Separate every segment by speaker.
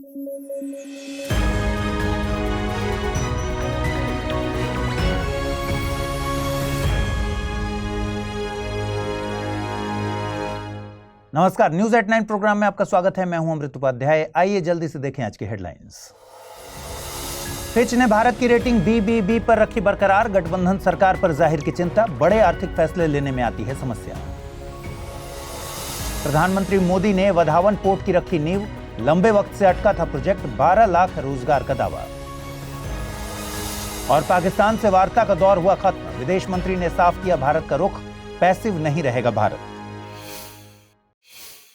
Speaker 1: नमस्कार, news at 9 programme में आपका स्वागत है। मैं हूं अमृत उपाध्याय। आइए जल्दी से देखें आज की हेडलाइंस। फिच ने भारत की रेटिंग BBB पर रखी बरकरार। गठबंधन सरकार पर जाहिर की चिंता। बड़े आर्थिक फैसले लेने में आती है समस्या। प्रधानमंत्री मोदी ने वधावन पोर्ट की रखी नींव। लंबे वक्त से अटका था प्रोजेक्ट। 12 लाख रोजगार का दावा। और पाकिस्तान से वार्ता का दौर हुआ खत्म। विदेश मंत्री ने साफ किया भारत का रुख। पैसिव नहीं रहेगा भारत।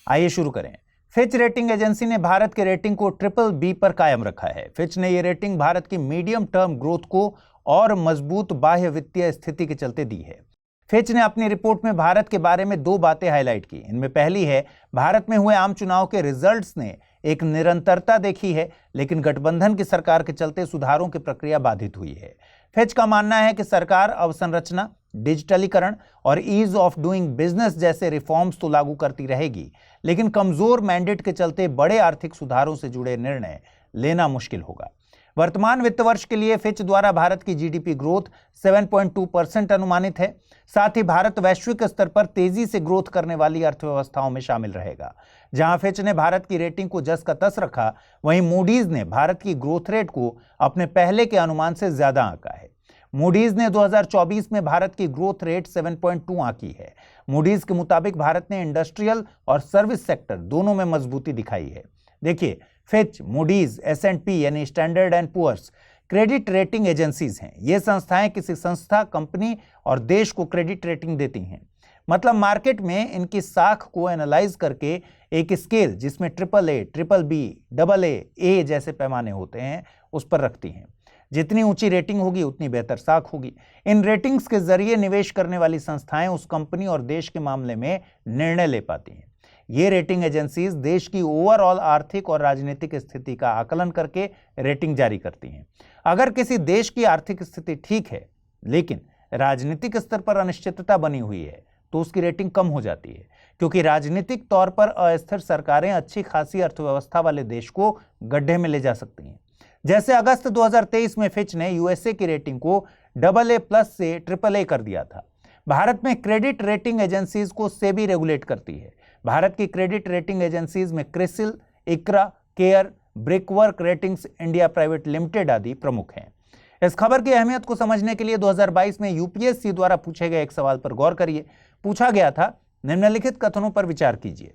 Speaker 1: आइए शुरू करें। फिच रेटिंग एजेंसी ने भारत के रेटिंग को BBB पर कायम रखा है। फिच ने यह रेटिंग भारत की मीडियम टर्म ग्रोथ को और मजबूत बाह्य वित्तीय स्थिति के चलते दी है। फिच ने अपनी रिपोर्ट में भारत के बारे में 2 बातें हाईलाइट की। इनमें पहली है, भारत में हुए आम चुनाव के रिजल्ट्स ने एक निरंतरता देखी है, लेकिन गठबंधन की सरकार के चलते सुधारों की प्रक्रिया बाधित हुई है। फिच का मानना है कि सरकार अवसंरचना, डिजिटलीकरण और ईज ऑफ डूइंग बिजनेस जैसे रिफॉर्म्स तो लागू करती रहेगी, लेकिन कमजोर मैंडेट के चलते बड़े आर्थिक सुधारों से जुड़े निर्णय लेना मुश्किल होगा। वर्तमान वित्त वर्ष के लिए फिच द्वारा भारत की GDP ग्रोथ 7.2% अनुमानित है। साथ ही भारत वैश्विक स्तर पर तेजी से ग्रोथ करने वाली अर्थव्यवस्थाओं में शामिल रहेगा। जहां फिच ने भारत की रेटिंग को जस का तस रखा, वहीं मूडीज ने भारत की ग्रोथ रेट को अपने पहले के अनुमान से ज्यादा आंका है। मूडीज ने 2024 में भारत की ग्रोथ रेट 7.2 आंकी है। मूडीज के मुताबिक भारत ने इंडस्ट्रियल और सर्विस सेक्टर दोनों में मजबूती दिखाई है। देखिए, फिच, मूडीज, S&P यानी Standard and Poor's credit rating agencies हैं। ये संस्थाएं किसी संस्था, कंपनी और देश को क्रेडिट रेटिंग देती हैं। मतलब मार्केट में इनकी साख को एनालाइज करके एक स्केल जिसमें AAA, BBB, AA जैसे पैमाने होते हैं, उस पर रखती हैं। जितनी ऊंची रेटिंग होगी उतनी बेहतर साख होगी। इन रेटिंग्स के जरिए निवेश करने वाली संस्थाएं उस कंपनी और देश के मामले में निर्णय ले पाती हैं। ये रेटिंग एजेंसीज देश की ओवरऑल आर्थिक और राजनीतिक स्थिति का आकलन करके रेटिंग जारी करती हैं। अगर किसी देश की आर्थिक स्थिति ठीक है, लेकिन राजनीतिक स्तर पर अनिश्चितता बनी हुई है, तो उसकी रेटिंग कम हो जाती है, क्योंकि राजनीतिक तौर पर अस्थिर सरकारें अच्छी खासी अर्थव्यवस्था वाले देश को गड्ढे में ले जा सकती हैं। जैसे अगस्त 2023 में फिच ने USA की रेटिंग को AA+ से AAA कर दिया था। भारत में क्रेडिट रेटिंग एजेंसीज को सेबी रेगुलेट करती है। भारत की क्रेडिट रेटिंग एजेंसीज में CRISIL, Iqra, care, brickwork ratings India private limited आदि प्रमुख हैं। इस खबर की अहमियत को समझने के लिए 2022 में UPSC द्वारा पूछे गए एक सवाल पर गौर करिए। पूछा गया था, निम्नलिखित कथनों पर विचार कीजिए।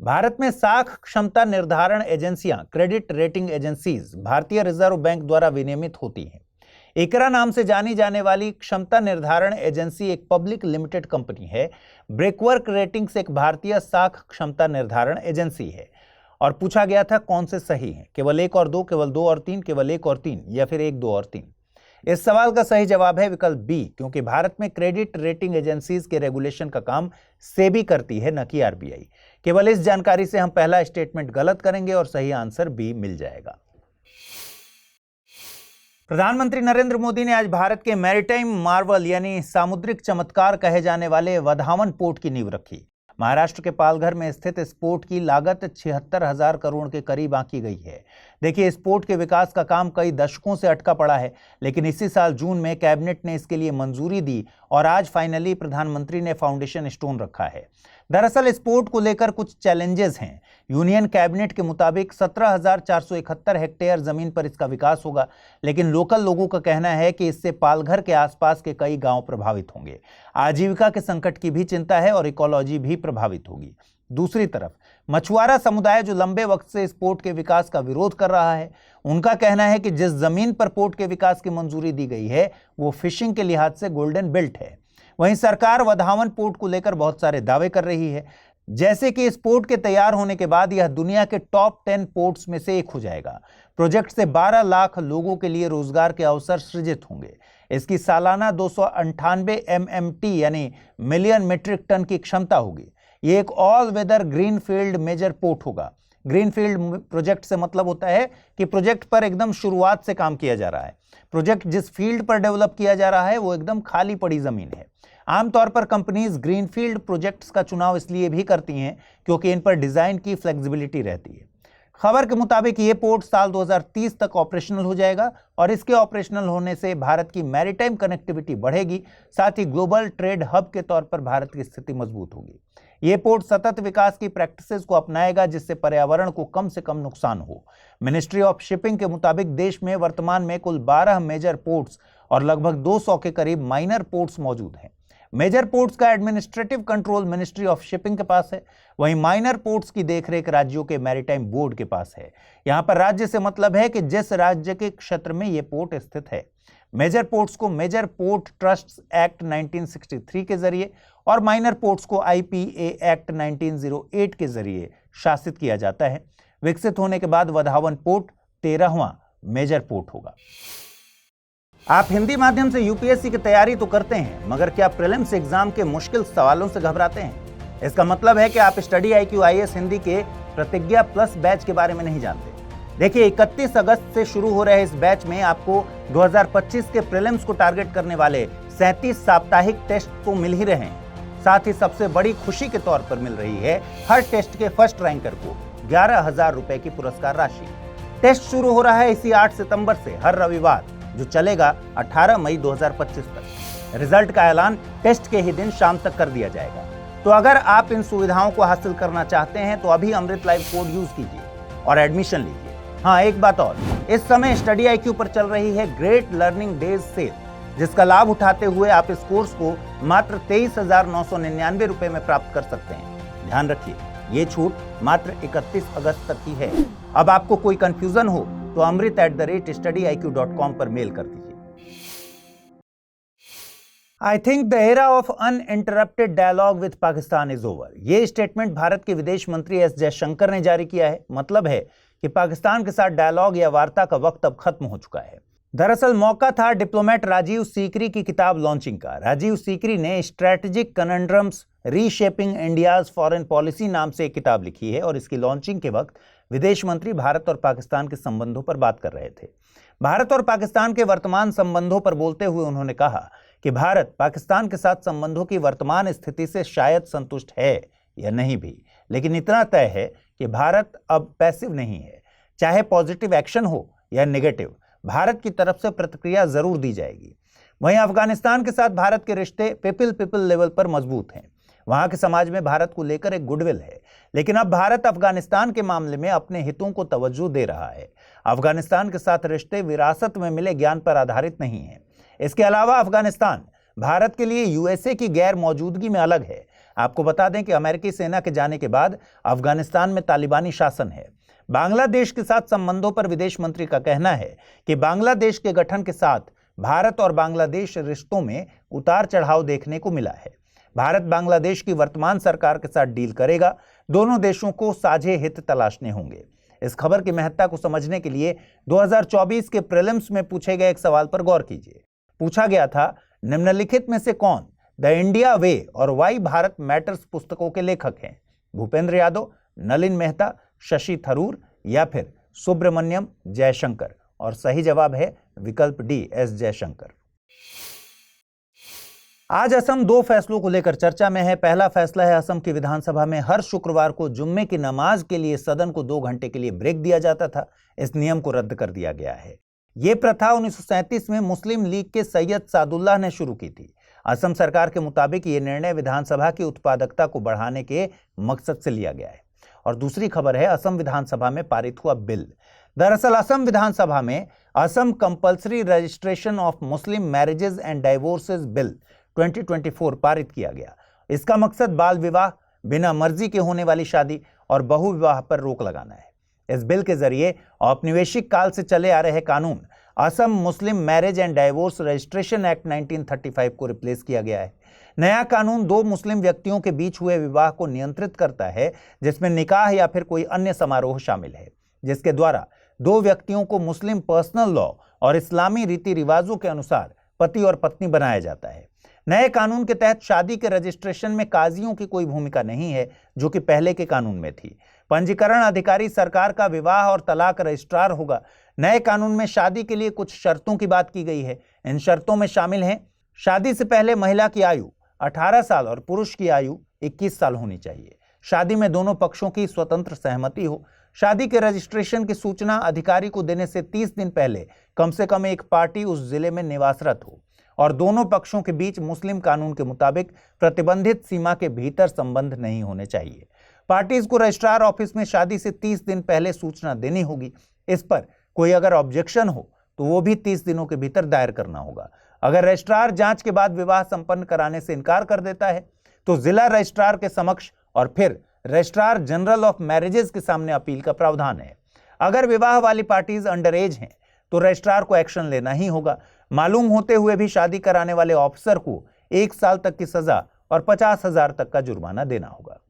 Speaker 1: भारत में साख क्षमता निर्धारण एजेंसियां, क्रेडिट रेटिंग एजेंसीज, भारतीय रिजर्व बैंक द्वारा विनियमित होती हैं। इकरा नाम से जानी जाने वाली क्षमता निर्धारण एजेंसी एक पब्लिक लिमिटेड कंपनी है। ब्रेकवर्क रेटिंग्स एक भारतीय साख क्षमता निर्धारण एजेंसी है। और पूछा गया था कौन से सही हैं, केवल 1 और 2, केवल 2 और 3, केवल 1 और 3 या फिर 1, 2 और 3। इस सवाल का सही जवाब है विकल्प B, क्योंकि भारत में क्रेडिट रेटिंग एजेंसीज के रेगुलेशन का काम सेबी करती है, न कि RBI। केवल इस जानकारी से हम पहला स्टेटमेंट गलत करेंगे और सही आंसर B मिल जाएगा। प्रधानमंत्री नरेंद्र मोदी ने आज भारत के मैरीटाइम मार्वल यानी सामुद्रिक चमत्कार कहे जाने वाले वधावन पोर्ट की नींव रखी। महाराष्ट्र के पालघर में स्थित इस पोर्ट की लागत 76,000 करोड़ के करीब आंकी गई है। देखिए, इस पोर्ट के विकास का काम कई दशकों से अटका पड़ा है, लेकिन इसी साल जून में कैबिनेट ने इसके लिए मंजूरी दी और आज फाइनली प्रधानमंत्री ने फाउंडेशन स्टोन रखा है। दरअसल इस पोर्ट को लेकर कुछ चैलेंजेस हैं। यूनियन कैबिनेट के मुताबिक 17,471 हेक्टेयर जमीन पर इसका विकास होगा, लेकिन लोकल लोगों का कहना है कि इससे पालघर के आसपास के कई गांव प्रभावित होंगे। आजीविका के संकट की भी चिंता है और इकोलॉजी भी प्रभावित होगी। दूसरी तरफ मछुआरा समुदाय जो लंबे वक्त से इस पोर्ट के विकास का विरोध कर रहा है, उनका कहना है कि जिस जमीन पर पोर्ट के विकास की मंजूरी दी गई है वो फिशिंग के लिहाज से गोल्डन बेल्ट है। वहीं सरकार वधावन पोर्ट को लेकर बहुत सारे दावे कर रही है, जैसे कि इस पोर्ट के तैयार होने के बाद यह दुनिया के टॉप 10 पोर्ट्स में से एक हो जाएगा। प्रोजेक्ट से 12 लाख लोगों के लिए रोजगार के अवसर सृजित होंगे। इसकी सालाना 298 MMT यानी मिलियन मीट्रिक टन की क्षमता होगी। ये एक all weather greenfield major port होगा। ग्रीनफील्ड प्रोजेक्ट से मतलब होता है कि प्रोजेक्ट पर एकदम शुरुआत से काम किया जा रहा है। प्रोजेक्ट जिस फील्ड पर डेवलप किया जा रहा है वो एकदम खाली पड़ी जमीन है। आमतौर पर कंपनीज ग्रीनफील्ड प्रोजेक्ट्स का चुनाव इसलिए भी करती हैं क्योंकि इन पर डिजाइन की फ्लेक्सिबिलिटी रहती है। खबर के मुताबिक ये पोर्ट साल 2030 तक ऑपरेशनल हो जाएगा और इसके ऑपरेशनल होने से भारत की मैरीटाइम कनेक्टिविटी बढ़ेगी, साथ ही ग्लोबल ट्रेड हब के तौर पर भारत की स्थिति मजबूत होगी। ये पोर्ट सतत विकास की प्रैक्टिसेस को अपनाएगा जिससे पर्यावरण को कम से कम नुकसान हो। मिनिस्ट्री ऑफ शिपिंग के मुताबिक देश में वर्तमान में कुल 12 मेजर पोर्ट्स और लगभग 200 के करीब माइनर पोर्ट्स मौजूद हैं। मेजर पोर्ट्स का administrative control ministry of shipping के पास है, वहीं माइनर पोर्ट्स की देखरेख राज्यों के मैरीटाइम बोर्ड के पास है। यहां पर राज्य से मतलब है कि जिस राज्य के क्षेत्र में यह पोर्ट स्थित है। मेजर पोर्ट्स को मेजर पोर्ट ट्रस्ट्स एक्ट 1963 के जरिए और माइनर पोर्ट्स को IPA एक्ट 1908 के जरिए शासित किया जाता है। विकसित होने के बाद वधावन पोर्ट 13वां मेजर पोर्ट होगा। आप हिंदी माध्यम से UPSC की तैयारी तो करते हैं, मगर क्या प्रीलिम्स एग्जाम के मुश्किल सवालों से घबराते हैं? इसका मतलब है कि आप स्टडी IQ IAS हिंदी के प्रतिज्ञा प्लस बैच के बारे में नहीं जानते। देखिए, 31 अगस्त से शुरू हो रहे इस बैच में आपको 2025 के प्रीलिम्स को टारगेट करने वाले 37 साप्ताहिक टेस्ट तो मिल ही रहे हैं। साथ ही सबसे बड़ी खुशी के तौर पर मिल रही है हर टेस्ट के फर्स्ट रैंकर को 11,000 रुपए की पुरस्कार राशि। टेस्ट शुरू हो रहा है इसी 8 सितंबर से हर रविवार, जो चलेगा 18 मई 2025 तक। रिजल्ट का ऐलान टेस्ट के ही दिन शाम तक कर दिया जाएगा। तो अगर आप इन सुविधाओं को हासिल करना चाहते हैं तो अभी अमृत लाइव कोड यूज कीजिए और एडमिशन लीजिए। हाँ, एक बात और, इस समय स्टडी IQ पर चल रही है ग्रेट लर्निंग डेज सेल, जिसका लाभ उठाते हुए आप इस कोर्स को मात्र 23,999 रुपए में प्राप्त कर सकते हैं। ध्यान रखिए, ये छूट मात्र 31 अगस्त तक ही है। अब आपको कोई कंफ्यूजन हो तो amrit@studyiq.com पर मेल कर दीजिए। I think the era of uninterrupted dialogue with Pakistan is over. ये स्टेटमेंट भारत के विदेश मंत्री S जयशंकर ने जारी किया है। मतलब है कि पाकिस्तान के साथ डायलॉग या वार्ता का वक्त अब खत्म हो चुका है। दरअसल मौका था डिप्लोमेट राजीव सीकरी की किताब लॉन्चिंग का। राजीव सीकरी ने strategic conundrums reshaping India's foreign policy नाम से एक किताब लिखी है और इसकी लॉन्चिंग के वक्त विदेश मंत्री भारत और पाकिस्तान के संबंधों पर बात कर रहे थे। भारत और पाकिस्तान के वर्तमान संबंधों पर बोलते हुए उन्होंने कहा कि भारत पाकिस्तान के साथ संबंधों की वर्तमान स्थिति से शायद संतुष्ट है या नहीं भी, लेकिन इतना तय है कि भारत अब पैसिव नहीं है। चाहे पॉजिटिव एक्शन हो या नेगेटिव, भारत की तरफ से प्रतिक्रिया जरूर दी जाएगी। वहीं अफगानिस्तान के साथ भारत के रिश्ते पीपल लेवल पर मजबूत हैं। वहां के समाज में भारत को लेकर एक गुडविल है, लेकिन अब भारत अफगानिस्तान के मामले में अपने हितों को तवज्जो दे रहा है। अफगानिस्तान के साथ रिश्ते विरासत में मिले ज्ञान पर आधारित नहीं है। इसके अलावा अफगानिस्तान भारत के लिए USA की गैर मौजूदगी में अलग है। आपको बता दें कि अमेरिकी सेना के जाने के बाद अफगानिस्तान में तालिबानी शासन है। बांग्लादेश के साथ संबंधों पर विदेश मंत्री का कहना है कि बांग्लादेश के गठन के साथ भारत और बांग्लादेश रिश्तों में उतार चढ़ाव देखने को मिला है। भारत बांग्लादेश की वर्तमान सरकार के साथ डील करेगा। दोनों देशों को साझे हित तलाशने होंगे। इस खबर की महत्ता को समझने के लिए 2024 के प्रीलिम्स में पूछे गए एक सवाल पर गौर कीजिए। पूछा गया था, निम्नलिखित में से कौन द इंडिया वे और वाई भारत मैटर्स पुस्तकों के लेखक हैं? भूपेंद्र यादव, नलिन मेहता, शशि थरूर या फिर सुब्रमण्यम जयशंकर? और सही जवाब है विकल्प D, S जयशंकर। आज असम दो फैसलों को लेकर चर्चा में है। पहला फैसला है, असम की विधानसभा में हर शुक्रवार को जुम्मे की नमाज के लिए सदन को 2 घंटे के लिए ब्रेक दिया जाता था। इस नियम को रद्द कर दिया गया है। यह प्रथा 1937 में मुस्लिम लीग के सैयद सादुल्लाह ने शुरू की थी। असम सरकार के मुताबिक यह निर्णय विधानसभा की उत्पादकता को बढ़ाने के मकसद से लिया गया है। और दूसरी खबर है, असम विधानसभा में पारित हुआ बिल। दरअसल असम विधानसभा में Assam compulsory registration of Muslim marriages and divorces bill 2024 पारित किया गया। इसका मकसद बाल विवाह, बिना मर्जी के होने वाली शादी और बहु विवाह पर रोक लगाना है। इस बिल के जरिए औपनिवेशिक काल से चले आ रहे कानून असम मुस्लिम marriage and divorce registration act 1935 को रिप्लेस किया गया है। नया कानून 2 मुस्लिम व्यक्तियों के बीच हुए विवाह को नियंत्रित करता है, जिसमें निकाह या फिर कोई अन्य समारोह शामिल है, जिसके द्वारा 2 व्यक्तियों को मुस्लिम पर्सनल लॉ और इस्लामी रीति रिवाजों के अनुसार पति और पत्नी बनाया जाता है। नए कानून के तहत शादी के रजिस्ट्रेशन में काजियों की कोई भूमिका नहीं है, जो कि पहले के कानून में थी। पंजीकरण अधिकारी सरकार का विवाह और तलाक रजिस्ट्रार होगा। नए कानून में शादी के लिए कुछ शर्तों की बात की गई है। इन शर्तों में शामिल हैं, शादी से पहले महिला की आयु 18 साल और पुरुष की आयु 21 साल होनी चाहिए। शादी में दोनों पक्षों की स्वतंत्र सहमति हो। शादी के रजिस्ट्रेशन की सूचना अधिकारी को देने से 30 दिन पहले कम से कम एक पार्टी उस जिले में निवासरत हो और दोनों पक्षों के बीच मुस्लिम कानून के मुताबिक प्रतिबंधित सीमा के भीतर संबंध नहीं होने चाहिए। पार्टीज को रजिस्ट्रार ऑफिस में शादी से 30 दिन पहले सूचना देनी होगी। इस पर कोई अगर ऑब्जेक्शन हो तो वो भी 30 दिनों के भीतर दायर करना होगा। अगर रजिस्ट्रार जांच के बाद विवाह संपन्न कराने से इनकार कर देता है तो जिला रजिस्ट्रार के समक्ष और फिर रजिस्ट्रार जनरल ऑफ मैरिजेस के सामने अपील का प्रावधान है। अगर विवाह वाली पार्टीज अंडर एज हैं तो रजिस्ट्रार को एक्शन लेना ही होगा। मालूम होते हुए भी शादी कराने वाले ऑफिसर को 1 साल तक की सजा और 50,000 तक का जुर्माना देना होगा।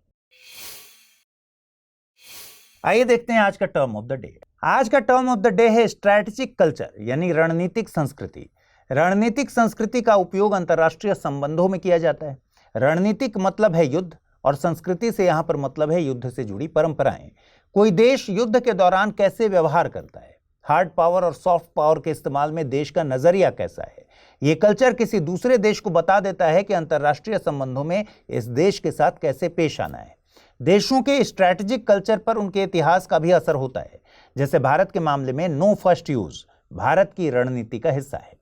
Speaker 1: आइए देखते हैं आज का टर्म ऑफ द डे। आज का टर्म ऑफ द डे है स्ट्रैटेजिक कल्चर, यानी रणनीतिक संस्कृति। रणनीतिक संस्कृति का उपयोग अंतर्राष्ट्रीय संबंधों में किया जाता है। रणनीतिक मतलब है युद्ध और संस्कृति से यहां पर मतलब है युद्ध से जुड़ी परंपराएं। कोई देश युद्ध के दौरान कैसे व्यवहार करता है, हार्ड पावर और सॉफ्ट पावर के इस्तेमाल में देश का नजरिया कैसा है, ये कल्चर किसी दूसरे देश को बता देता है कि अंतर्राष्ट्रीय संबंधों में इस देश के साथ कैसे पेश आना है। देशों के स्ट्रैटेजिक कल्चर पर उनके इतिहास का भी असर होता है। जैसे भारत के मामले में नो फर्स्ट यूज भारत की रणनीति का हिस्सा है।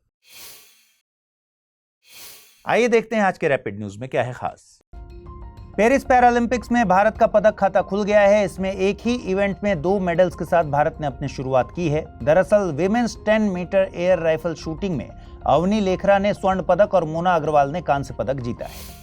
Speaker 1: आइए देखते हैं आज के रैपिड न्यूज में क्या है खास। पेरिस पैरालंपिक्स में भारत का पदक खाता खुल गया है। इसमें एक ही इवेंट में 2 मेडल्स के साथ भारत ने अपनी शुरुआत की है। दरअसल women's 10 metre air rifle shooting में अवनी लेखरा ने स्वर्ण पदक और मोना अग्रवाल ने कांस्य पदक जीता है।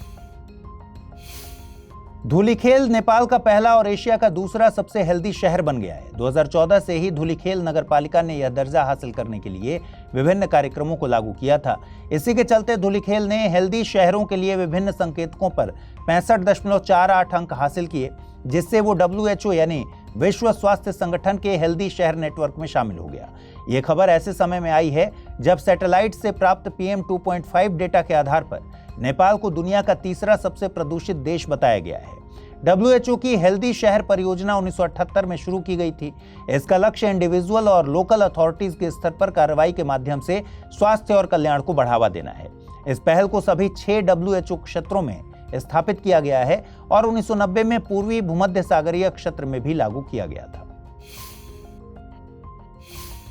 Speaker 1: धूलिखेल नेपाल का पहला और एशिया का दूसरा सबसे हेल्दी शहर बन गया है। 2014 से ही धूलिखेल नगरपालिका ने यह दर्जा हासिल करने के लिए विभिन्न कार्यक्रमों को लागू किया था। इसी के चलते धूलिखेल ने हेल्दी शहरों के लिए विभिन्न संकेतकों पर 65.48 अंक हासिल किए, जिससे वो WHO यानी विश्व स्वास्थ्य संगठन के हेल्दी शहर नेटवर्क में शामिल हो गया। ये खबर ऐसे समय में आई है जब सैटेलाइट से प्राप्त PM 2.5 डेटा के आधार पर नेपाल को दुनिया का तीसरा सबसे प्रदूषित देश बताया गया है। WHO की हेल्दी शहर परियोजना 1978 में शुरू की गई थी। इसका लक्ष्य इंडिविजुअल और लोकल अथॉरिटीज के स्तर पर कार्रवाई के माध्यम से स्वास्थ्य और कल्याण को बढ़ावा देना है। इस पहल को सभी 6 WHO क्षेत्रों में स्थापित किया गया है और 1990 में पूर्वी भूमध्य सागरीय क्षेत्र में भी लागू किया गया था।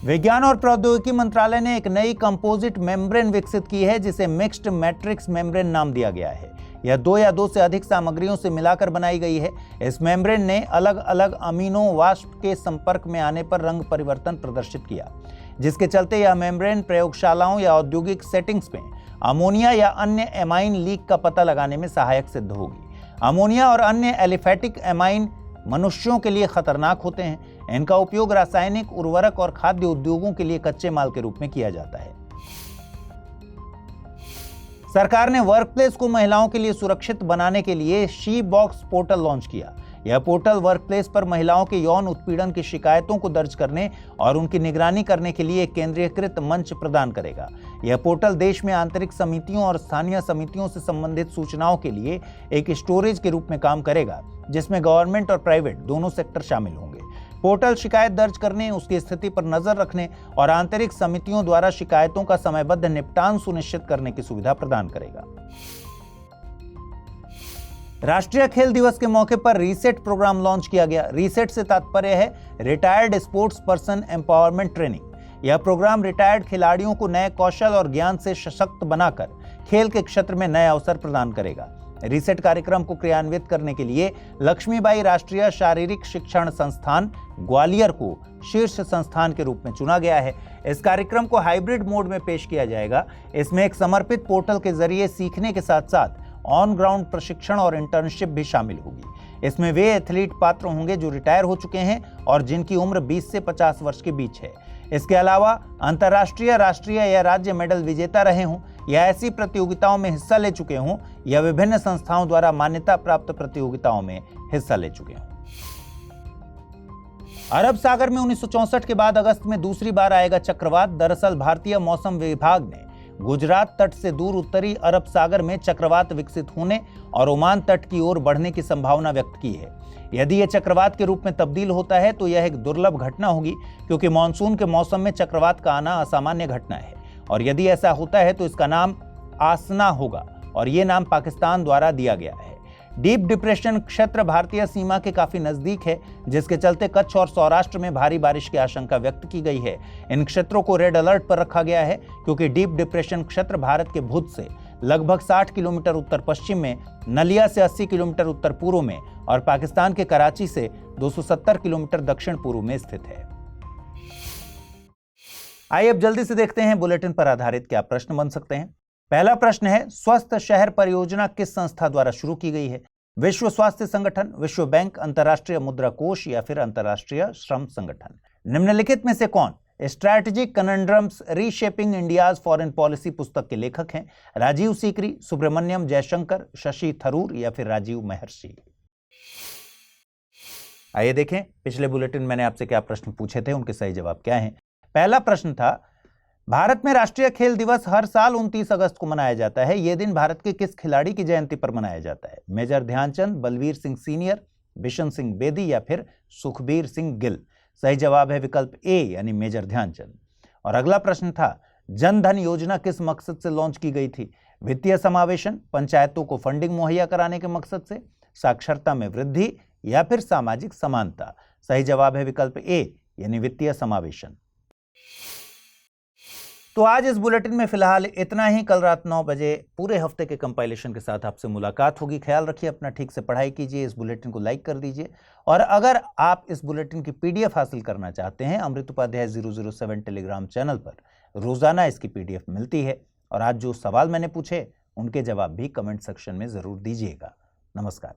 Speaker 1: विज्ञान और प्रौद्योगिकी मंत्रालय ने एक नई कंपोजिट मेम्ब्रेन विकसित की है जिसे मिक्स्ड मैट्रिक्स मेम्ब्रेन नाम दिया गया है। यह 2 या 2 से अधिक सामग्रियों से मिलाकर बनाई गई है। इस मेम्ब्रेन ने अलग अलग अमीनो वाष्प के संपर्क में आने पर रंग परिवर्तन प्रदर्शित किया, जिसके चलते यह मेम्ब्रेन प्रयोगशालाओं या औद्योगिक सेटिंग्स में अमोनिया या अन्य एमाइन लीक का पता लगाने में सहायक सिद्ध होगी। अमोनिया और अन्य एलिफेटिक एमाइन मनुष्यों के लिए खतरनाक होते हैं। इनका उपयोग रासायनिक उर्वरक और खाद्य उद्योगों के लिए कच्चे माल के रूप में किया जाता है। सरकार ने वर्कप्लेस को महिलाओं के लिए सुरक्षित बनाने के लिए शी बॉक्स पोर्टल लॉन्च किया। यह पोर्टल वर्कप्लेस पर महिलाओं के यौन उत्पीड़न की शिकायतों को दर्ज करने और उनकी निगरानी करने के लिए एक केंद्रीयकृत मंच प्रदान करेगा। यह पोर्टल देश में आंतरिक समितियों और स्थानीय समितियों से संबंधित सूचनाओं के लिए एक स्टोरेज के रूप में काम करेगा, जिसमें गवर्नमेंट और प्राइवेट दोनों सेक्टर शामिल होंगे। पोर्टल शिकायत दर्ज करने, उसकी स्थिति पर नजर रखने और आंतरिक समितियों द्वारा शिकायतों का समयबद्ध निपटान सुनिश्चित करने की सुविधा प्रदान करेगा। राष्ट्रीय खेल दिवस के मौके पर रीसेट प्रोग्राम लॉन्च किया गया। रीसेट से तात्पर्य है retired sports person empowerment training. यह प्रोग्राम रिटायर्ड खिलाड़ियों को नए कौशल और ज्ञान से सशक्त बनाकर खेल के क्षेत्र में नए अवसर प्रदान करेगा। रीसेट कार्यक्रम को क्रियान्वित करने के लिए लक्ष्मीबाई राष्ट्रीय शारीरिक शिक्षण संस्थान ग्वालियर को शीर्ष संस्थान के रूप में चुना गया है। इस कार्यक्रम को हाइब्रिड मोड में पेश किया जाएगा। इसमें एक समर्पित पोर्टल के जरिए सीखने के साथ साथ ऑन ग्राउंड प्रशिक्षण और इंटर्नशिप भी शामिल होगी। इसमें वे एथलीट पात्र होंगे जो रिटायर हो चुके हैं और जिनकी उम्र 20 से 50 वर्ष के बीच है। इसके अलावा अंतर्राष्ट्रीय, राष्ट्रीय या राज्य मेडल विजेता रहे हों या ऐसी प्रतियोगिताओं में हिस्सा ले चुके हों या विभिन्न संस्थाओं द्वारा मान्यता प्राप्त प्रतियोगिताओं में हिस्सा ले चुके हों। अरब सागर में 1964 के बाद अगस्त में दूसरी बार आएगा चक्रवात। दरअसल भारतीय मौसम विभाग ने गुजरात तट से दूर उत्तरी अरब सागर में चक्रवात विकसित होने और ओमान तट की ओर बढ़ने की संभावना व्यक्त की है। यदि यह चक्रवात के रूप में तब्दील होता है तो यह एक दुर्लभ घटना होगी, क्योंकि मानसून के मौसम में चक्रवात का आना असामान्य घटना है। और यदि ऐसा होता है तो इसका नाम आसना होगा और ये नाम पाकिस्तान द्वारा दिया गया है। डीप डिप्रेशन क्षेत्र भारतीय सीमा के काफी नजदीक है, जिसके चलते कच्छ और सौराष्ट्र में भारी बारिश की आशंका व्यक्त की गई है। इन क्षेत्रों को रेड अलर्ट पर रखा गया है क्योंकि डीप डिप्रेशन क्षेत्र भारत के भुज से लगभग 60 किलोमीटर उत्तर पश्चिम में, नलिया से 80 किलोमीटर उत्तर पूर्व में और पाकिस्तान के कराची से 270 किलोमीटर दक्षिण पूर्व में स्थित है। आइए अब जल्दी से देखते हैं बुलेटिन पर आधारित क्या प्रश्न बन सकते हैं। पहला प्रश्न है, स्वस्थ शहर परियोजना किस संस्था द्वारा शुरू की गई है? विश्व स्वास्थ्य संगठन, विश्व बैंक, अंतर्राष्ट्रीय मुद्रा कोष या फिर अंतर्राष्ट्रीय श्रम संगठन? निम्नलिखित में से कौन strategic conundrums reshaping India's foreign policy पुस्तक के लेखक हैं? राजीव सीकरी, सुब्रमण्यम जयशंकर, शशि थरूर या फिर राजीव महर्षि? आइए देखें पिछले बुलेटिन मैंने आपसे क्या प्रश्न पूछे थे, उनके सही जवाब क्या हैं। पहला प्रश्न था, भारत में राष्ट्रीय खेल दिवस हर साल 29 अगस्त को मनाया जाता है। यह दिन भारत के किस खिलाड़ी की जयंती पर मनाया जाता है? मेजर ध्यानचंद, बलवीर सिंह सीनियर, बिशन सिंह बेदी या फिर सुखबीर सिंह गिल? सही जवाब है विकल्प ए यानी मेजर ध्यानचंद। और अगला प्रश्न था, जन धन योजना किस मकसद से लॉन्च की गई थी? वित्तीय समावेशन, पंचायतों को फंडिंग मुहैया कराने के मकसद से, साक्षरता में वृद्धि या फिर सामाजिक समानता? सही जवाब है विकल्प ए यानी वित्तीय समावेशन। तो आज इस बुलेटिन में फिलहाल इतना ही। कल रात 9 बजे पूरे हफ्ते के कंपाइलेशन के साथ आपसे मुलाकात होगी। ख्याल रखिए अपना, ठीक से पढ़ाई कीजिए, इस बुलेटिन को लाइक कर दीजिए। और अगर आप इस बुलेटिन की पीडीएफ हासिल करना चाहते हैं, अमृत उपाध्याय 007 टेलीग्राम चैनल पर रोजाना इसकी पीडीएफ मिलती है। और आज जो सवाल मैंने पूछे उनके जवाब भी कमेंट सेक्शन में जरूर दीजिएगा। नमस्कार।